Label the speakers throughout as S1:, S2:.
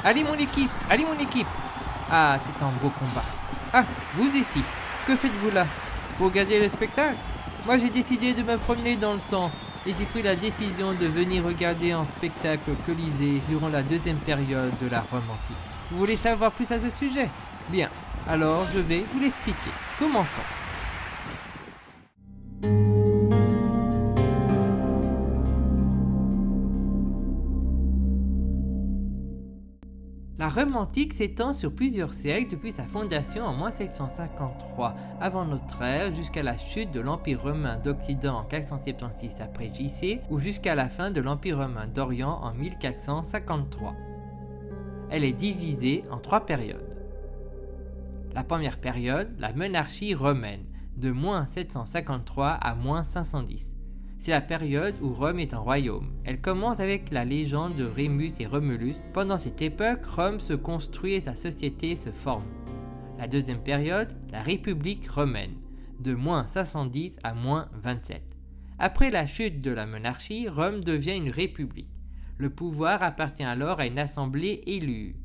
S1: Allez mon équipe, allez mon équipe. Ah, c'est un beau combat. Ah, vous ici, que faites-vous là? Vous regardez le spectacle? Moi j'ai décidé de me promener dans le temps et j'ai pris la décision de venir regarder un spectacle au Colisée durant la deuxième période de la Rome antique. Vous voulez savoir plus à ce sujet? Bien, alors je vais vous l'expliquer. Commençons. La Rome antique s'étend sur plusieurs siècles depuis sa fondation en 753 avant notre ère jusqu'à la chute de l'Empire romain d'Occident en 476 après JC ou jusqu'à la fin de l'Empire romain d'Orient en 1453. Elle est divisée en 3 périodes. La première période, la monarchie romaine, de moins 753 à moins 510. C'est la période où Rome est un royaume. Elle commence avec la légende de Rémus et Romulus. Pendant cette époque, Rome se construit et sa société se forme. La deuxième période, la République romaine, de moins 510 à moins 27. Après la chute de la monarchie, Rome devient une république. Le pouvoir appartient alors à une assemblée élue.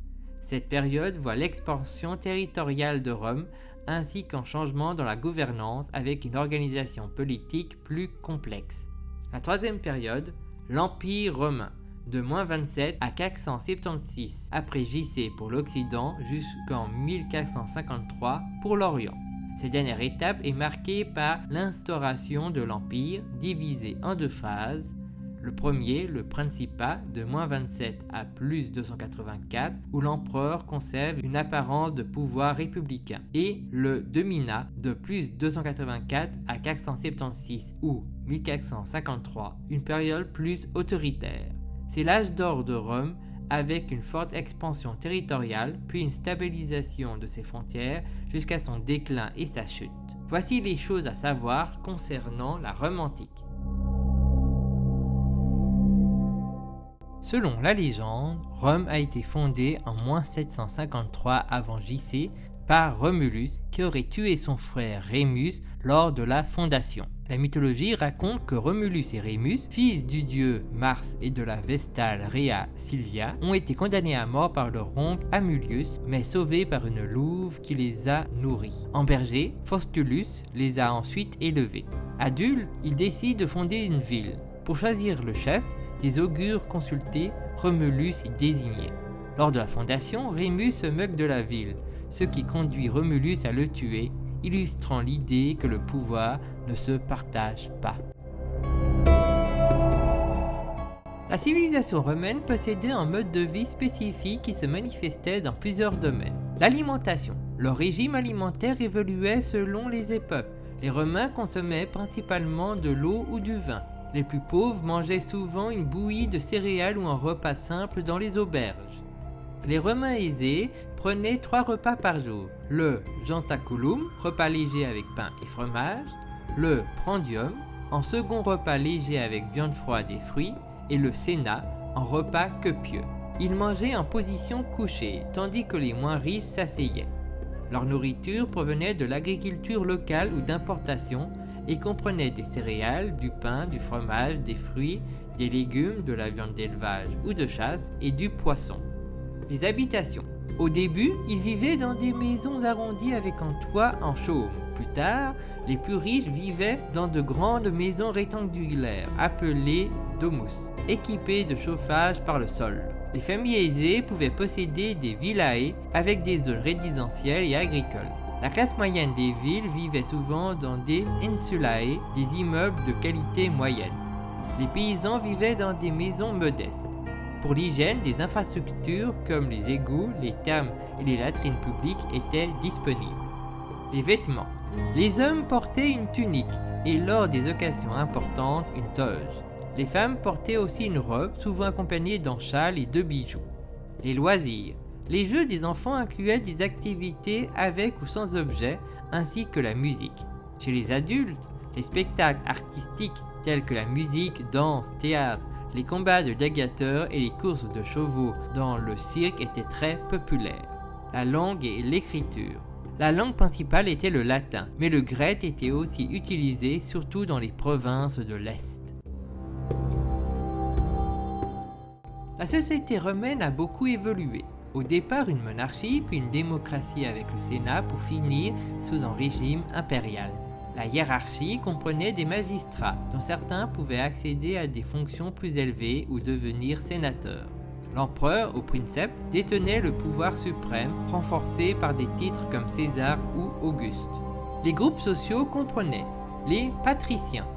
S1: Cette période voit l'expansion territoriale de Rome ainsi qu'un changement dans la gouvernance avec une organisation politique plus complexe. La troisième période, l'Empire romain, de moins 27 à 476 après JC pour l'Occident jusqu'en 1453 pour l'Orient. Cette dernière étape est marquée par l'instauration de l'Empire divisé en 2 phases. Le premier, le Principat, de moins 27 à plus 284, où l'empereur conserve une apparence de pouvoir républicain, et le Dominat, de plus 284 à 476, ou 1453, une période plus autoritaire. C'est l'âge d'or de Rome, avec une forte expansion territoriale, puis une stabilisation de ses frontières jusqu'à son déclin et sa chute. Voici les choses à savoir concernant la Rome antique. Selon la légende, Rome a été fondée en moins 753 avant JC par Romulus qui aurait tué son frère Rémus lors de la fondation. La mythologie raconte que Romulus et Rémus, fils du dieu Mars et de la Vestale Rhea Silvia, ont été condamnés à mort par leur oncle Amulius, mais sauvés par une louve qui les a nourris. En berger, Faustulus les a ensuite élevés. Adultes, ils décident de fonder une ville. Pour choisir le chef, des augures consultés, Romulus est désigné. Lors de la fondation, Rémus se moque de la ville, ce qui conduit Romulus à le tuer, illustrant l'idée que le pouvoir ne se partage pas. La civilisation romaine possédait un mode de vie spécifique qui se manifestait dans plusieurs domaines. L'alimentation. Leur régime alimentaire évoluait selon les époques. Les Romains consommaient principalement de l'eau ou du vin. Les plus pauvres mangeaient souvent une bouillie de céréales ou un repas simple dans les auberges. Les Romains aisés prenaient 3 repas par jour. Le jentaculum, repas léger avec pain et fromage. Le prandium, un second repas léger avec viande froide et fruits. Et le cena, un repas copieux. Ils mangeaient en position couchée, tandis que les moins riches s'asseyaient. Leur nourriture provenait de l'agriculture locale ou d'importation, et comprenait des céréales, du pain, du fromage, des fruits, des légumes, de la viande d'élevage ou de chasse et du poisson. Les habitations. Au début, ils vivaient dans des maisons arrondies avec un toit en chaume. Plus tard, les plus riches vivaient dans de grandes maisons rectangulaires appelées domus, équipées de chauffage par le sol. Les familles aisées pouvaient posséder des villae avec des zones résidentielles et agricoles. La classe moyenne des villes vivait souvent dans des insulae, des immeubles de qualité moyenne. Les paysans vivaient dans des maisons modestes. Pour l'hygiène, des infrastructures comme les égouts, les thermes et les latrines publiques étaient disponibles. Les vêtements. Les hommes portaient une tunique et lors des occasions importantes, une toge. Les femmes portaient aussi une robe, souvent accompagnée d'un châle et de bijoux. Les loisirs. Les jeux des enfants incluaient des activités avec ou sans objet, ainsi que la musique. Chez les adultes, les spectacles artistiques tels que la musique, danse, théâtre, les combats de gladiateurs et les courses de chevaux dans le cirque étaient très populaires. La langue et l'écriture. La langue principale était le latin, mais le grec était aussi utilisé surtout dans les provinces de l'Est. La société romaine a beaucoup évolué. Au départ une monarchie, puis une démocratie avec le Sénat pour finir sous un régime impérial. La hiérarchie comprenait des magistrats, dont certains pouvaient accéder à des fonctions plus élevées ou devenir sénateurs. L'empereur ou princeps détenait le pouvoir suprême, renforcé par des titres comme César ou Auguste. Les groupes sociaux comprenaient les patriciens,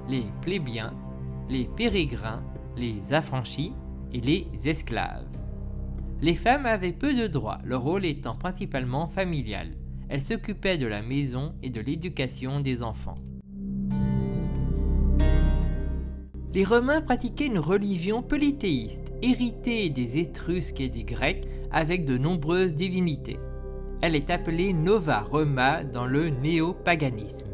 S1: les plébéiens, les pérégrins, les affranchis et les esclaves. Les femmes avaient peu de droits, leur rôle étant principalement familial. Elles s'occupaient de la maison et de l'éducation des enfants. Les Romains pratiquaient une religion polythéiste, héritée des Étrusques et des Grecs, avec de nombreuses divinités. Elle est appelée Nova Roma dans le néopaganisme.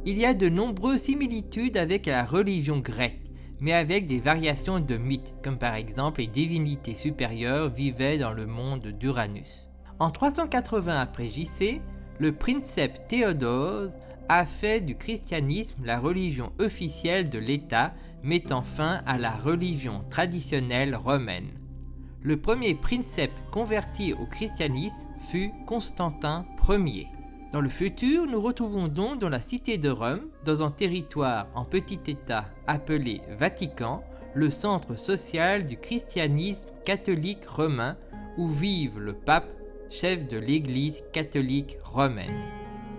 S1: Il y a de nombreuses similitudes avec la religion grecque, mais avec des variations de mythes, comme par exemple les divinités supérieures vivaient dans le monde d'Uranus. En 380 après JC, le princeps Théodose a fait du christianisme la religion officielle de l'État, mettant fin à la religion traditionnelle romaine. Le premier princeps converti au christianisme fut Constantin Ier. Dans le futur, nous retrouvons donc dans la cité de Rome, dans un territoire en petit État appelé Vatican, le centre social du christianisme catholique romain où vive le pape, chef de l'Église catholique romaine.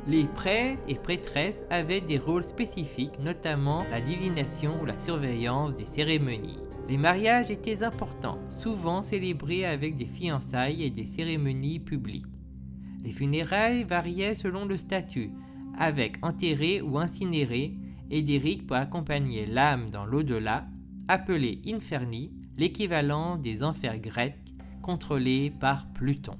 S1: Les prêtres et prêtresses avaient des rôles spécifiques, notamment la divination ou la surveillance des cérémonies. Les mariages étaient importants, souvent célébrés avec des fiançailles et des cérémonies publiques. Les funérailles variaient selon le statut, avec enterré ou incinéré, et des rites pour accompagner l'âme dans l'au-delà, appelés inferni, l'équivalent des enfers grecs, contrôlés par Pluton.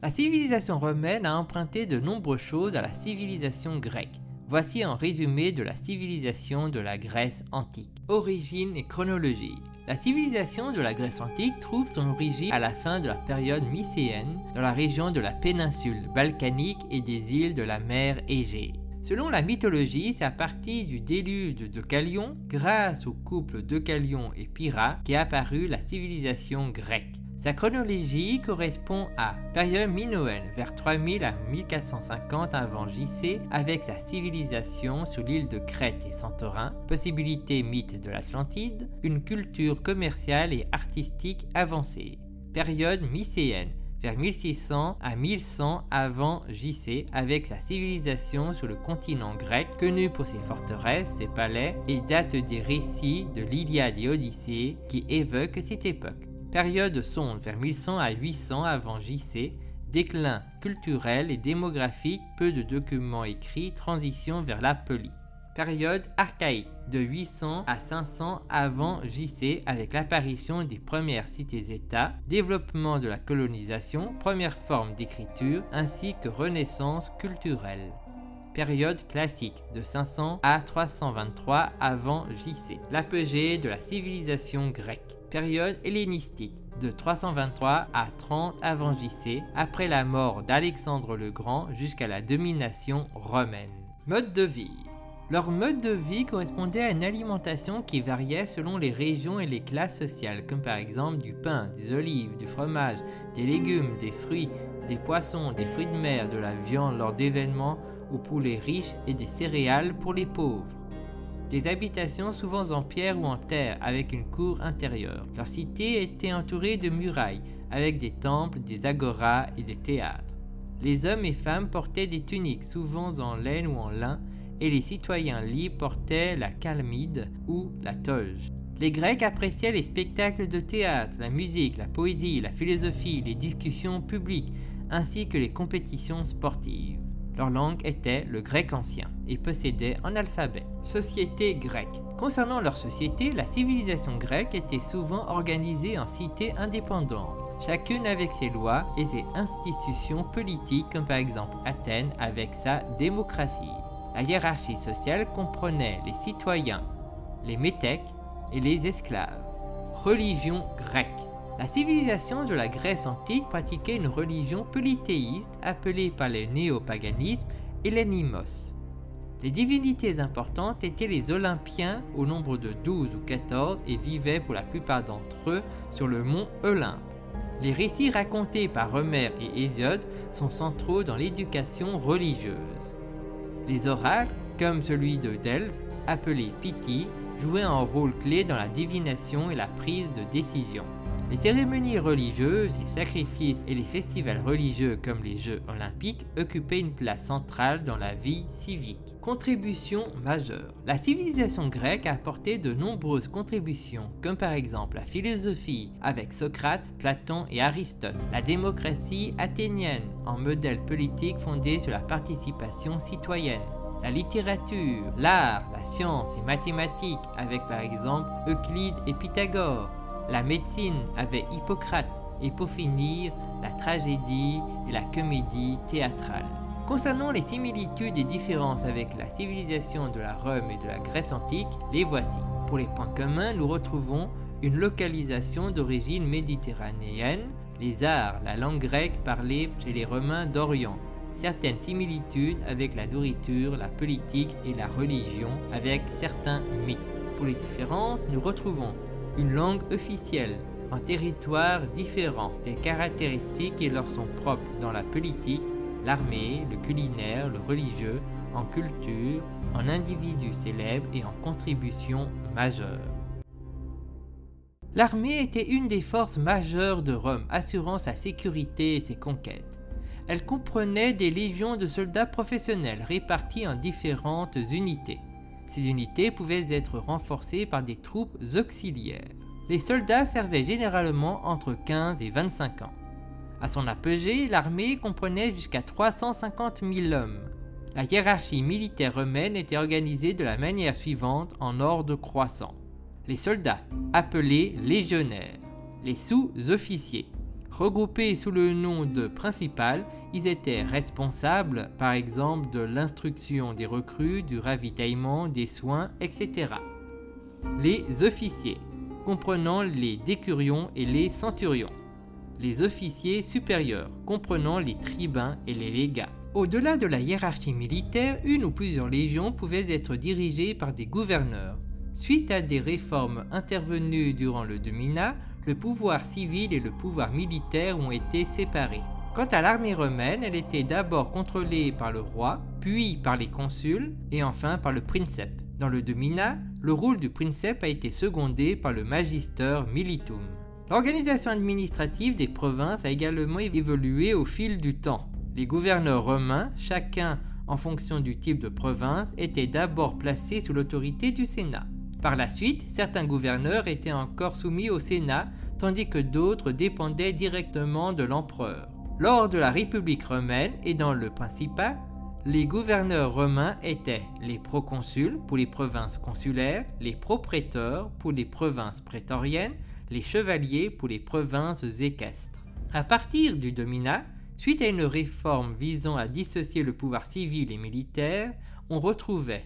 S1: La civilisation romaine a emprunté de nombreuses choses à la civilisation grecque. Voici un résumé de la civilisation de la Grèce antique. Origine et chronologie. La civilisation de la Grèce antique trouve son origine à la fin de la période mycéenne dans la région de la péninsule balkanique et des îles de la mer Égée. Selon la mythologie, c'est à partir du déluge de Deucalion, grâce au couple Deucalion et Pyrrha, qu'est apparue la civilisation grecque. Sa chronologie correspond à période minoenne vers 3000 à 1450 avant JC avec sa civilisation sous l'île de Crète et Santorin, possibilité mythe de l'Atlantide, une culture commerciale et artistique avancée. Période mycéenne vers 1600 à 1100 avant JC avec sa civilisation sur le continent grec, connu pour ses forteresses, ses palais et date des récits de l'Iliade et Odyssée qui évoquent cette époque. Période sonde vers 1100 à 800 avant JC, déclin culturel et démographique, peu de documents écrits, transition vers la polie. Période archaïque de 800 à 500 avant JC avec l'apparition des premières cités-États, développement de la colonisation, première forme d'écriture ainsi que renaissance culturelle. Période classique de 500 à 323 avant JC, l'apogée de la civilisation grecque. Période hellénistique de 323 à 30 avant JC, après la mort d'Alexandre le Grand jusqu'à la domination romaine. Mode de vie. Leur mode de vie correspondait à une alimentation qui variait selon les régions et les classes sociales, comme par exemple du pain, des olives, du fromage, des légumes, des fruits, des poissons, des fruits de mer, de la viande lors d'événements ou pour les riches et des céréales pour les pauvres. Des habitations souvent en pierre ou en terre avec une cour intérieure. Leur cité était entourée de murailles avec des temples, des agoras et des théâtres. Les hommes et femmes portaient des tuniques souvent en laine ou en lin et les citoyens libres portaient la calmide ou la toge. Les Grecs appréciaient les spectacles de théâtre, la musique, la poésie, la philosophie, les discussions publiques ainsi que les compétitions sportives. Leur langue était le grec ancien et possédait un alphabet. Société grecque. Concernant leur société, la civilisation grecque était souvent organisée en cités indépendantes, chacune avec ses lois et ses institutions politiques comme par exemple Athènes avec sa démocratie. La hiérarchie sociale comprenait les citoyens, les métèques et les esclaves. Religion grecque. La civilisation de la Grèce antique pratiquait une religion polythéiste appelée par le néopaganisme hellénimos. Les divinités importantes étaient les Olympiens au nombre de 12 ou 14 et vivaient pour la plupart d'entre eux sur le mont Olympe. Les récits racontés par Homère et Hésiode sont centraux dans l'éducation religieuse. Les oracles, comme celui de Delphes, appelé Pythie, jouaient un rôle clé dans la divination et la prise de décision. Les cérémonies religieuses, les sacrifices et les festivals religieux comme les Jeux olympiques occupaient une place centrale dans la vie civique. Contributions majeures. La civilisation grecque a apporté de nombreuses contributions, comme par exemple la philosophie avec Socrate, Platon et Aristote, la démocratie athénienne, un modèle politique fondé sur la participation citoyenne, la littérature, l'art, la science et mathématiques avec par exemple Euclide et Pythagore, la médecine avec Hippocrate et pour finir, la tragédie et la comédie théâtrale. Concernant les similitudes et différences avec la civilisation de la Rome et de la Grèce antique, les voici. Pour les points communs, nous retrouvons une localisation d'origine méditerranéenne, les arts, la langue grecque parlée chez les Romains d'Orient, certaines similitudes avec la nourriture, la politique et la religion avec certains mythes. Pour les différences, nous retrouvons une langue officielle, un territoire différent, des caractéristiques qui leur sont propres dans la politique, l'armée, le culinaire, le religieux, en culture, en individu célèbre et en contribution majeure. L'armée était une des forces majeures de Rome, assurant sa sécurité et ses conquêtes. Elle comprenait des légions de soldats professionnels répartis en différentes unités. Ces unités pouvaient être renforcées par des troupes auxiliaires. Les soldats servaient généralement entre 15 et 25 ans. À son apogée, l'armée comprenait jusqu'à 350 000 hommes. La hiérarchie militaire romaine était organisée de la manière suivante en ordre croissant. Les soldats, appelés légionnaires, les sous-officiers. Regroupés sous le nom de principal, ils étaient responsables, par exemple, de l'instruction des recrues, du ravitaillement, des soins, etc. Les officiers, comprenant les décurions et les centurions. Les officiers supérieurs, comprenant les tribuns et les légats. Au-delà de la hiérarchie militaire, une ou plusieurs légions pouvaient être dirigées par des gouverneurs. Suite à des réformes intervenues durant le Dominat, le pouvoir civil et le pouvoir militaire ont été séparés. Quant à l'armée romaine, elle était d'abord contrôlée par le roi, puis par les consuls et enfin par le princeps. Dans le Dominat, le rôle du princeps a été secondé par le magister militum. L'organisation administrative des provinces a également évolué au fil du temps. Les gouverneurs romains, chacun en fonction du type de province, étaient d'abord placés sous l'autorité du Sénat. Par la suite, certains gouverneurs étaient encore soumis au Sénat, tandis que d'autres dépendaient directement de l'empereur. Lors de la République romaine et dans le Principat, les gouverneurs romains étaient les proconsuls pour les provinces consulaires, les propréteurs pour les provinces prétoriennes, les chevaliers pour les provinces équestres. À partir du Dominat, suite à une réforme visant à dissocier le pouvoir civil et militaire, on retrouvait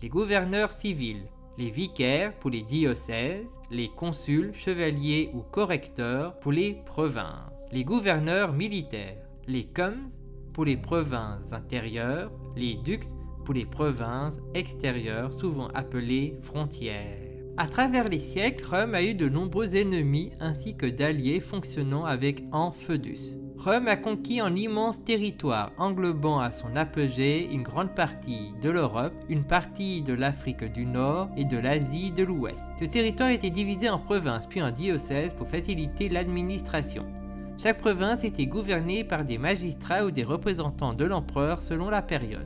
S1: les gouverneurs civils, les vicaires pour les diocèses, les consuls, chevaliers ou correcteurs pour les provinces, les gouverneurs militaires, les comes pour les provinces intérieures, les dux pour les provinces extérieures, souvent appelées frontières. À travers les siècles, Rome a eu de nombreux ennemis ainsi que d'alliés fonctionnant avec un feudus. Rome a conquis un immense territoire englobant à son apogée une grande partie de l'Europe, une partie de l'Afrique du Nord et de l'Asie de l'Ouest. Ce territoire était divisé en provinces puis en diocèses pour faciliter l'administration. Chaque province était gouvernée par des magistrats ou des représentants de l'empereur selon la période.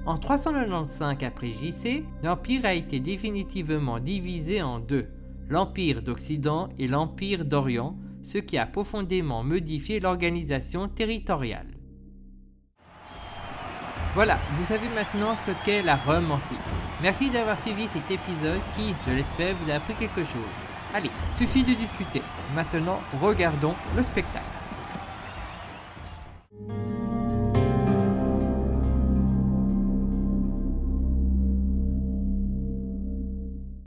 S1: En 395 après JC, l'Empire a été définitivement divisé en deux, l'Empire d'Occident et l'Empire d'Orient, ce qui a profondément modifié l'organisation territoriale. Voilà, vous savez maintenant ce qu'est la Rome antique. Merci d'avoir suivi cet épisode qui, je l'espère, vous a appris quelque chose. Allez, suffit de discuter. Maintenant, regardons le spectacle.